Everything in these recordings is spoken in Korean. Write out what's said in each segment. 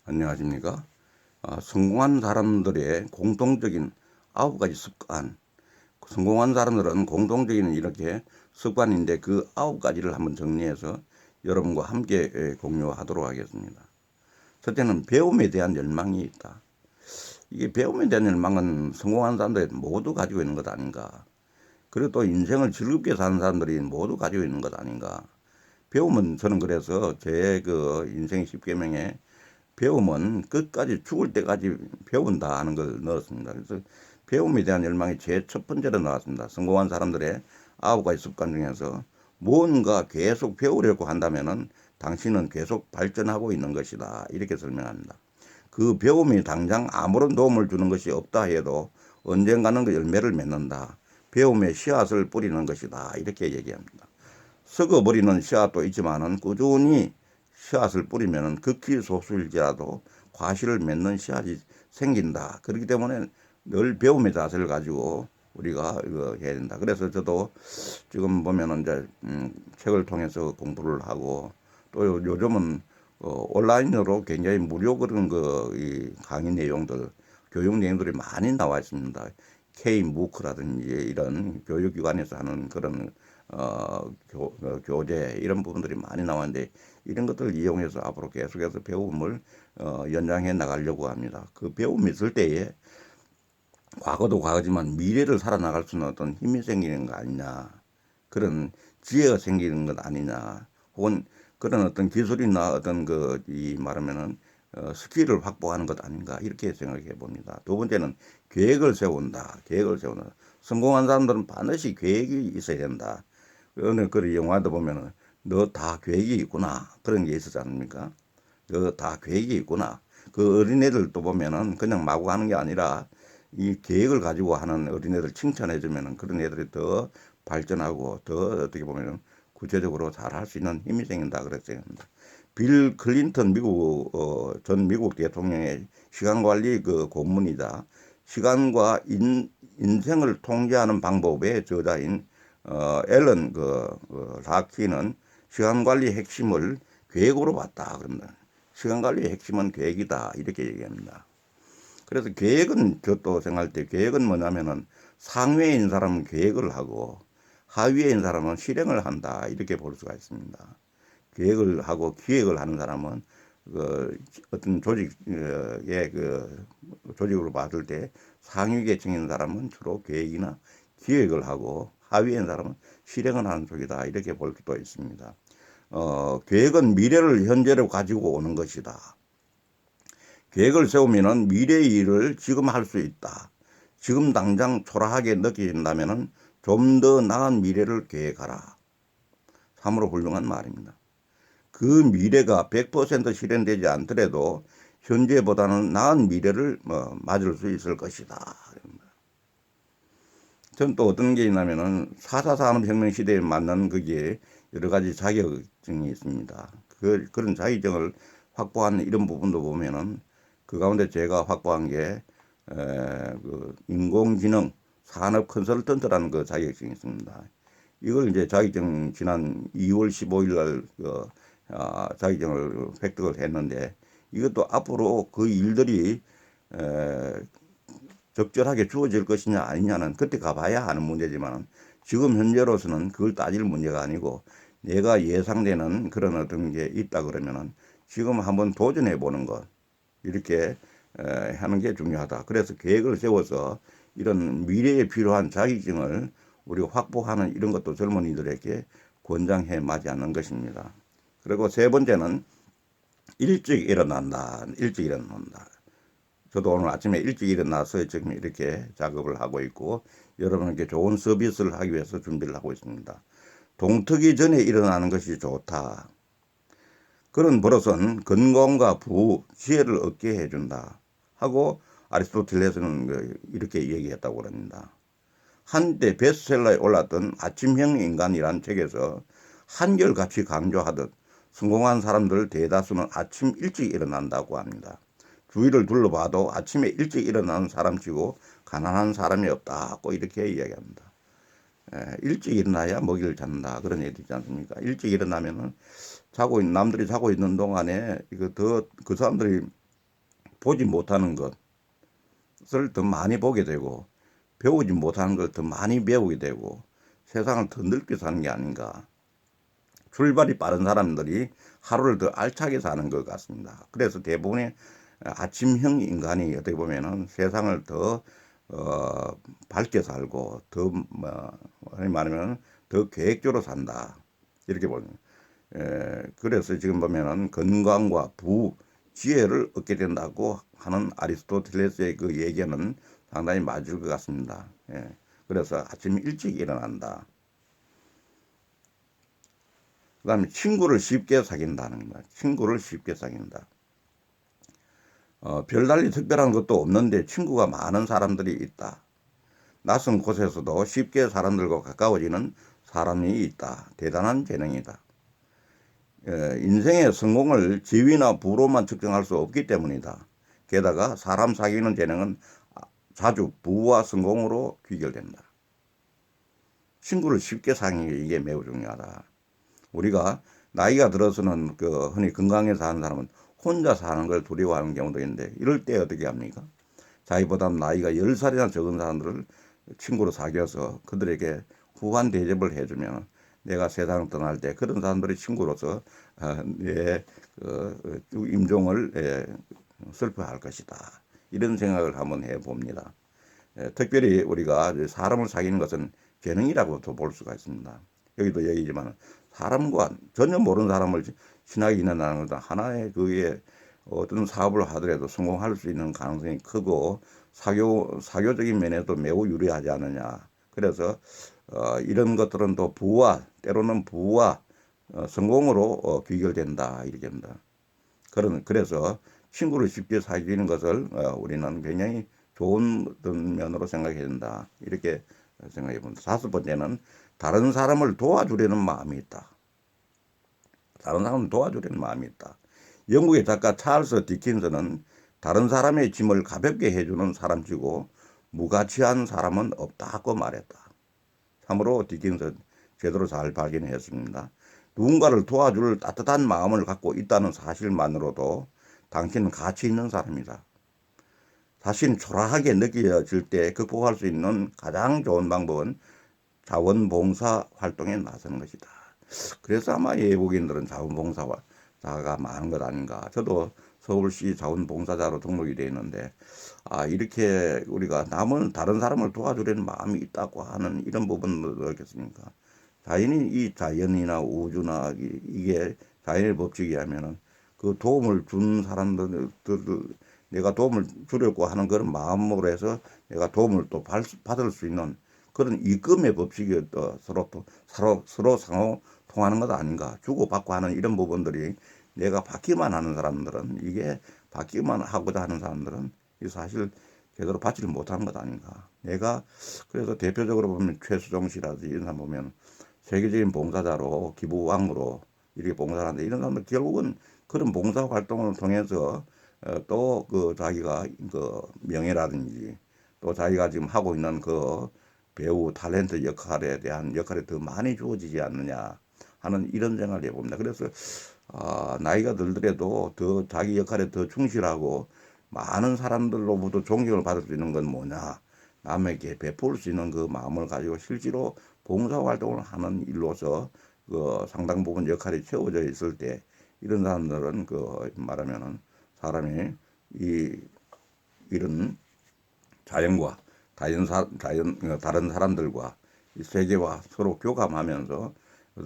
안녕하십니까? 성공한 사람들의 공통적인 9가지 습관. 성공한 사람들은 공통적인 이렇게 습관인데 그 9가지를 한번 정리해서 여러분과 함께 공유하도록 하겠습니다. 첫째는 배움에 대한 열망이 있다. 이게 배움에 대한 열망은 성공한 사람들이 모두 가지고 있는 것 아닌가. 그리고 또 인생을 즐겁게 사는 사람들이 모두 가지고 있는 것 아닌가. 배움은 저는 그래서 제 그 인생 10계명에 배움은 끝까지 죽을 때까지 배운다 하는 걸 넣었습니다. 그래서 배움에 대한 열망이 제 첫 번째로 나왔습니다. 성공한 사람들의 9가지 습관 중에서 무언가 계속 배우려고 한다면은 당신은 계속 발전하고 있는 것이다. 이렇게 설명합니다. 그 배움이 당장 아무런 도움을 주는 것이 없다 해도 언젠가는 그 열매를 맺는다. 배움의 씨앗을 뿌리는 것이다. 이렇게 얘기합니다. 썩어버리는 씨앗도 있지만은 꾸준히 씨앗을 뿌리면은 극히 소수일지라도 과실을 맺는 씨앗이 생긴다. 그렇기 때문에 늘 배움의 자세를 가지고 우리가 이거 해야 된다. 그래서 저도 지금 보면은 이제 책을 통해서 공부를 하고 또 요즘은 온라인으로 굉장히 무료 그런 이 강의 내용들, 교육 내용들이 많이 나와 있습니다. K-MOOC라든지 이런 교육기관에서 하는 그런 교재 이런 부분들이 많이 나왔는데 이런 것들을 이용해서 앞으로 계속해서 배움을 연장해 나가려고 합니다. 그 배움이 있을 때에 과거도 과거지만 미래를 살아나갈 수 있는 어떤 힘이 생기는 거 아니냐, 그런 지혜가 생기는 것 아니냐, 혹은 그런 어떤 기술이나 어떤 이 말하면은 스킬을 확보하는 것 아닌가, 이렇게 생각해 봅니다. 두 번째는 계획을 세운다. 계획을 세운다. 성공한 사람들은 반드시 계획이 있어야 된다. 어느 그 영화도 보면은 너 다 계획이 있구나, 그런 게 있었지 않습니까? 너 다 계획이 있구나. 그 어린애들도 보면은 그냥 마구 하는 게 아니라 이 계획을 가지고 하는 어린애들 칭찬해 주면은 그런 애들이 더 발전하고 더 어떻게 보면은 구체적으로 잘 할 수 있는 힘이 생긴다 그랬 생각합니다. 빌 클린턴 전 미국 대통령의 시간 관리 그 고문이자 시간과 인생을 통제하는 방법의 저자인 앨런 라키는 시간 관리의 핵심을 계획으로 봤다 그럽니다. 시간 관리의 핵심은 계획이다 이렇게 얘기합니다. 그래서 계획은 저도 생각할 때 계획은 뭐냐면은 상위에 있는 사람은 계획을 하고 하위에 있는 사람은 실행을 한다 이렇게 볼 수가 있습니다. 계획을 하고 기획을 하는 사람은 어떤 조직의 조직으로 봤을 때 상위 계층에 있는 사람은 주로 계획이나 기획을 하고 하위에 있는 사람은 실행을 하는 쪽이다 이렇게 볼 수도 있습니다. 계획은 미래를 현재로 가지고 오는 것이다. 계획을 세우면은 미래의 일을 지금 할 수 있다. 지금 당장 초라하게 느껴진다면은 좀 더 나은 미래를 계획하라. 참으로 훌륭한 말입니다. 그 미래가 100% 실현되지 않더라도 현재보다는 나은 미래를 맞을 수 있을 것이다. 전 또 어떤 게 있냐면은 4차 산업혁명 시대에 맞는 그게 여러 가지 자격증이 있습니다. 그런 자격증을 확보하는 이런 부분도 보면은 그 가운데 제가 확보한 게 인공지능 산업 컨설턴트라는 그 자격증이 있습니다. 이걸 이제 자격증 지난 2월 15일 날 자격증을 획득을 했는데 이것도 앞으로 그 일들이 적절하게 주어질 것이냐 아니냐는 그때 가봐야 하는 문제지만 지금 현재로서는 그걸 따질 문제가 아니고 내가 예상되는 그런 어떤 게 있다 그러면은 지금 한번 도전해 보는 것 이렇게 하는 게 중요하다. 그래서 계획을 세워서 이런 미래에 필요한 자격증을 우리가 확보하는 이런 것도 젊은이들에게 권장해 마지 않는 것입니다. 그리고 세 번째는 일찍 일어난다. 일찍 일어난다. 저도 오늘 아침에 일찍 일어나서 지금 이렇게 작업을 하고 있고 여러분에게 좋은 서비스를 하기 위해서 준비를 하고 있습니다. 동트기 전에 일어나는 것이 좋다. 그런 버릇은 건강과 지혜를 얻게 해준다 하고 아리스토텔레스는 이렇게 얘기했다고 합니다. 한때 베스트셀러에 올랐던 아침형 인간이란 책에서 한결같이 강조하듯 성공한 사람들 대다수는 아침 일찍 일어난다고 합니다. 주위를 둘러봐도 아침에 일찍 일어나는 사람치고 가난한 사람이 없다고 이렇게 이야기합니다. 일찍 일어나야 먹이를 찾는다 그런 얘기 있지 않습니까? 일찍 일어나면은 남들이 자고 있는 동안에 그 사람들이 보지 못하는 것을 더 많이 보게 되고 배우지 못하는 걸 더 많이 배우게 되고 세상을 더 넓게 사는 게 아닌가. 출발이 빠른 사람들이 하루를 더 알차게 사는 것 같습니다. 그래서 대부분의 아침형 인간이 어떻게 보면은 세상을 더 밝게 살고 더 말하면 더 계획적으로 산다 이렇게 보는. 그래서 지금 보면은 건강과 지혜를 얻게 된다고 하는 아리스토텔레스의 그 얘기는 상당히 맞을 것 같습니다. 예. 그래서 아침 일찍 일어난다. 그 다음에 친구를 쉽게 사귄다는 거야. 친구를 쉽게 사귄다. 별달리 특별한 것도 없는데 친구가 많은 사람들이 있다. 낯선 곳에서도 쉽게 사람들과 가까워지는 사람이 있다. 대단한 재능이다. 인생의 성공을 지위나 부로만 측정할 수 없기 때문이다. 게다가 사람 사귀는 재능은 자주 부와 성공으로 귀결된다. 친구를 쉽게 사귀는 게 이게 매우 중요하다. 우리가 나이가 들어서는 흔히 건강해서 사는 사람은 혼자 사는 걸 두려워하는 경우도 있는데 이럴 때 어떻게 합니까? 자기보다 나이가 10살이나 적은 사람들을 친구로 사귀어서 그들에게 후한 대접을 해주면 내가 세상을 떠날 때 그런 사람들의 친구로서 내 임종을 슬퍼할 것이다. 이런 생각을 한번 해봅니다. 특별히 우리가 사람을 사귀는 것은 재능이라고도 볼 수가 있습니다. 여기도 얘기지만 사람과 전혀 모르는 사람을 친하게 지낸다는 것은 하나의 그게 어떤 사업을 하더라도 성공할 수 있는 가능성이 크고 사교적인 면에도 매우 유리하지 않느냐. 그래서 이런 것들은 또 때로는 부와 성공으로 귀결된다 이렇게 합니다. 그래서 친구를 쉽게 사귀는 것을 우리는 굉장히 좋은 면으로 생각해야 된다 이렇게 생각해 봅니다. 5번째는 다른 사람을 도와주려는 마음이 있다. 다른 사람을 도와주려는 마음이 있다. 영국의 작가 찰스 디킨슨은 다른 사람의 짐을 가볍게 해주는 사람치고 무가치한 사람은 없다고 말했다. 참으로 디킨슨 제대로 잘 발견했습니다. 누군가를 도와줄 따뜻한 마음을 갖고 있다는 사실만으로도 당신은 가치 있는 사람이다. 자신 초라하게 느껴질 때 극복할 수 있는 가장 좋은 방법은 자원봉사 활동에 나서는 것이다. 그래서 아마 외국인들은 자원봉사자가 많은 것 아닌가. 저도 서울시 자원봉사자로 등록이 되어 있는데 이렇게 우리가 다른 사람을 도와주려는 마음이 있다고 하는 이런 부분도 어떻겠습니까? 이 자연이나 우주나 이게 자연의 법칙이 하면은 그 도움을 준 사람들 내가 도움을 주려고 하는 그런 마음으로 해서 내가 도움을 또 받을 수 있는 그런 이금의 법칙이 서로 상호 통하는 것 아닌가. 주고받고 하는 이런 부분들이 내가 받기만 하는 사람들은 받기만 하고자 하는 사람들은 사실 제대로 받지를 못하는 것 아닌가. 그래서 대표적으로 보면 최수종 씨라든지 이런 사람 보면 세계적인 봉사자로 기부왕으로 이렇게 봉사를 하는데 이런 사람들 결국은 그런 봉사 활동을 통해서 또 자기가 명예라든지 또 자기가 지금 하고 있는 배우 탤런트 역할에 대한 역할이 더 많이 주어지지 않느냐 하는 이런 생각을 해봅니다. 그래서 나이가 들더라도 더 자기 역할에 더 충실하고 많은 사람들로부터 존경을 받을 수 있는 건 뭐냐. 남에게 베풀 수 있는 그 마음을 가지고 실제로 봉사활동을 하는 일로서 상당 부분 역할이 채워져 있을 때 이런 사람들은 말하면은 사람이 이런 자연과 다른 사람들과 이 세계와 서로 교감하면서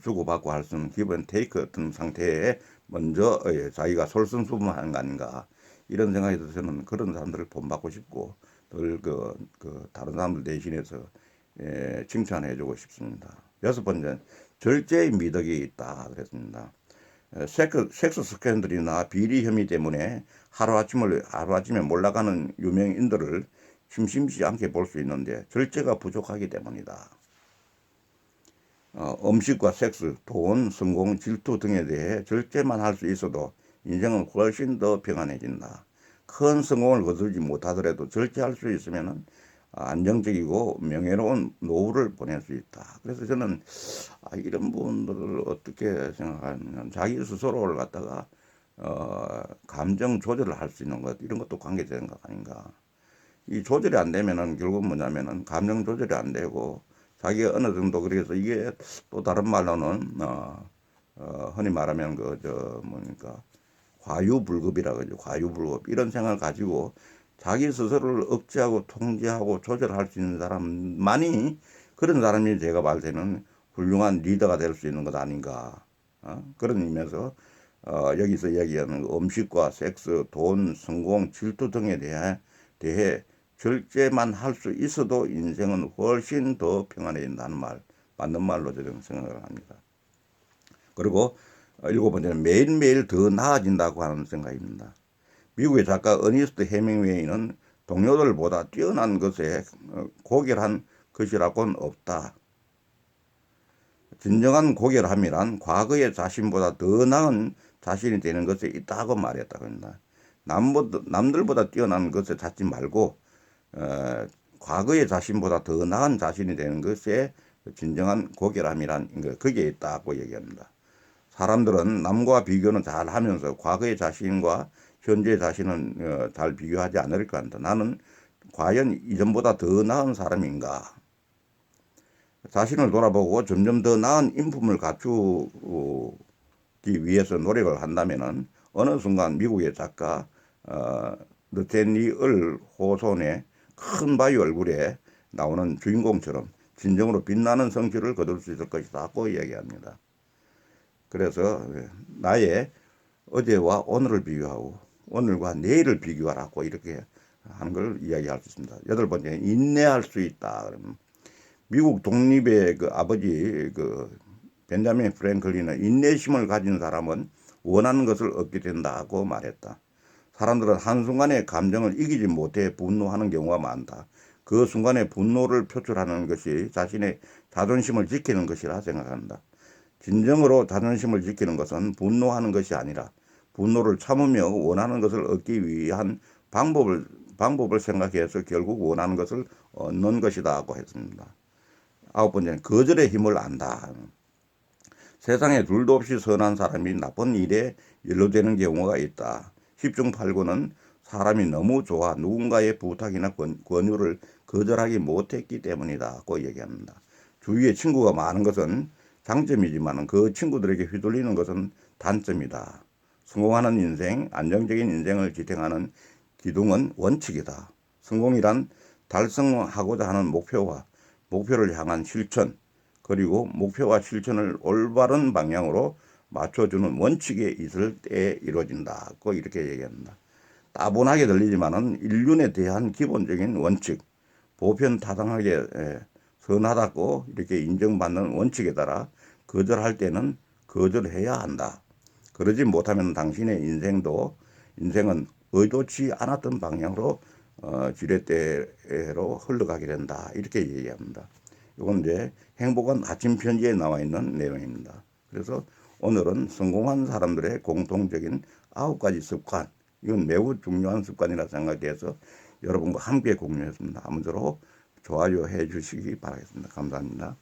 주고받고 할 수 있는 기본 테이크 같은 상태에 먼저 자기가 솔선수범하는 거 아닌가 이런 생각이 들어서 저는 그런 사람들을 본받고 싶고 늘 다른 사람들 대신해서 칭찬해주고 싶습니다. 6번째 절제의 미덕이 있다 그랬습니다. 섹스 스캔들이나 비리 혐의 때문에 하루아침에 몰락하는 유명인들을 심심치 않게 볼 수 있는데 절제가 부족하기 때문이다. 음식과 섹스, 돈, 성공, 질투 등에 대해 절제만 할 수 있어도 인생은 훨씬 더 평안해진다. 큰 성공을 거두지 못하더라도 절제할 수 있으면 안정적이고 명예로운 노후를 보낼 수 있다. 그래서 저는 이런 분들을 어떻게 생각하냐면 자기 스스로를 갖다가 감정 조절을 할 수 있는 것, 이런 것도 관계되는 것 아닌가. 이 조절이 안 되면은 결국 뭐냐면은 감정 조절이 안 되고 자기가 어느 정도, 그래서 이게 또 다른 말로는 흔히 말하면 뭡니까, 과유불급이라 그러죠. 과유불급, 이런 생각을 가지고 자기 스스로를 억제하고 통제하고 조절할 수 있는 사람만이, 그런 사람이 제가 볼 때는 훌륭한 리더가 될 수 있는 것 아닌가. 그런 의미에서 여기서 얘기하는 음식과 섹스, 돈, 성공, 질투 등에 대해 절제만 할 수 있어도 인생은 훨씬 더 평안해진다는 말, 맞는 말로 저는 생각을 합니다. 그리고 일곱 번째는 매일매일 더 나아진다고 하는 생각입니다. 미국의 작가 어니스트 해밍웨이는 동료들보다 뛰어난 것에 고결한 것이라고는 없다. 진정한 고결함이란 과거의 자신보다 더 나은 자신이 되는 것에 있다고 말했다고 합니다. 남들보다 뛰어난 것에 찾지 말고 과거의 자신보다 더 나은 자신이 되는 것에 진정한 고결함이란 거기에 있다고 얘기합니다. 사람들은 남과 비교는 잘 하면서 과거의 자신과 현재 자신은 잘 비교하지 않을 것 같다. 나는 과연 이전보다 더 나은 사람인가? 자신을 돌아보고 점점 더 나은 인품을 갖추기 위해서 노력을 한다면은 어느 순간 미국의 작가 너테니얼 호손의 큰 바위 얼굴에 나오는 주인공처럼 진정으로 빛나는 성취를 거둘 수 있을 것이라고 이야기합니다. 그래서 나의 어제와 오늘을 비교하고 오늘과 내일을 비교하라고 이렇게 하는 걸 이야기할 수 있습니다. 여덟 번째, 인내할 수 있다. 그러면 미국 독립의 아버지 벤자민 프랭클린은 인내심을 가진 사람은 원하는 것을 얻게 된다고 말했다. 사람들은 한순간에 감정을 이기지 못해 분노하는 경우가 많다. 그 순간에 분노를 표출하는 것이 자신의 자존심을 지키는 것이라 생각한다. 진정으로 자존심을 지키는 것은 분노하는 것이 아니라 분노를 참으며 원하는 것을 얻기 위한 방법을 생각해서 결국 원하는 것을 얻는 것이다고 했습니다. 아홉 번째는 거절의 힘을 안다. 세상에 둘도 없이 선한 사람이 나쁜 일에 연루되는 경우가 있다. 10중 8구는 사람이 너무 좋아 누군가의 부탁이나 권유를 거절하기 못했기 때문이다고 얘기합니다. 주위에 친구가 많은 것은 장점이지만 그 친구들에게 휘둘리는 것은 단점이다. 성공하는 인생, 안정적인 인생을 지탱하는 기둥은 원칙이다. 성공이란 달성하고자 하는 목표를 향한 실천, 그리고 목표와 실천을 올바른 방향으로 맞춰주는 원칙에 있을 때 이루어진다고 이렇게 얘기합니다. 따분하게 들리지만은 인륜에 대한 기본적인 원칙, 보편타당하게 선하다고 이렇게 인정받는 원칙에 따라 거절할 때는 거절해야 한다. 그러지 못하면 당신의 인생은 의도치 않았던 방향으로 지렛대로 흘러가게 된다. 이렇게 얘기합니다. 이건 이제 행복한 아침 편지에 나와 있는 내용입니다. 그래서 오늘은 성공한 사람들의 공통적인 9가지 습관, 이건 매우 중요한 습관이라 생각해서 여러분과 함께 공유했습니다. 아무쪼록 좋아요 해 주시기 바라겠습니다. 감사합니다.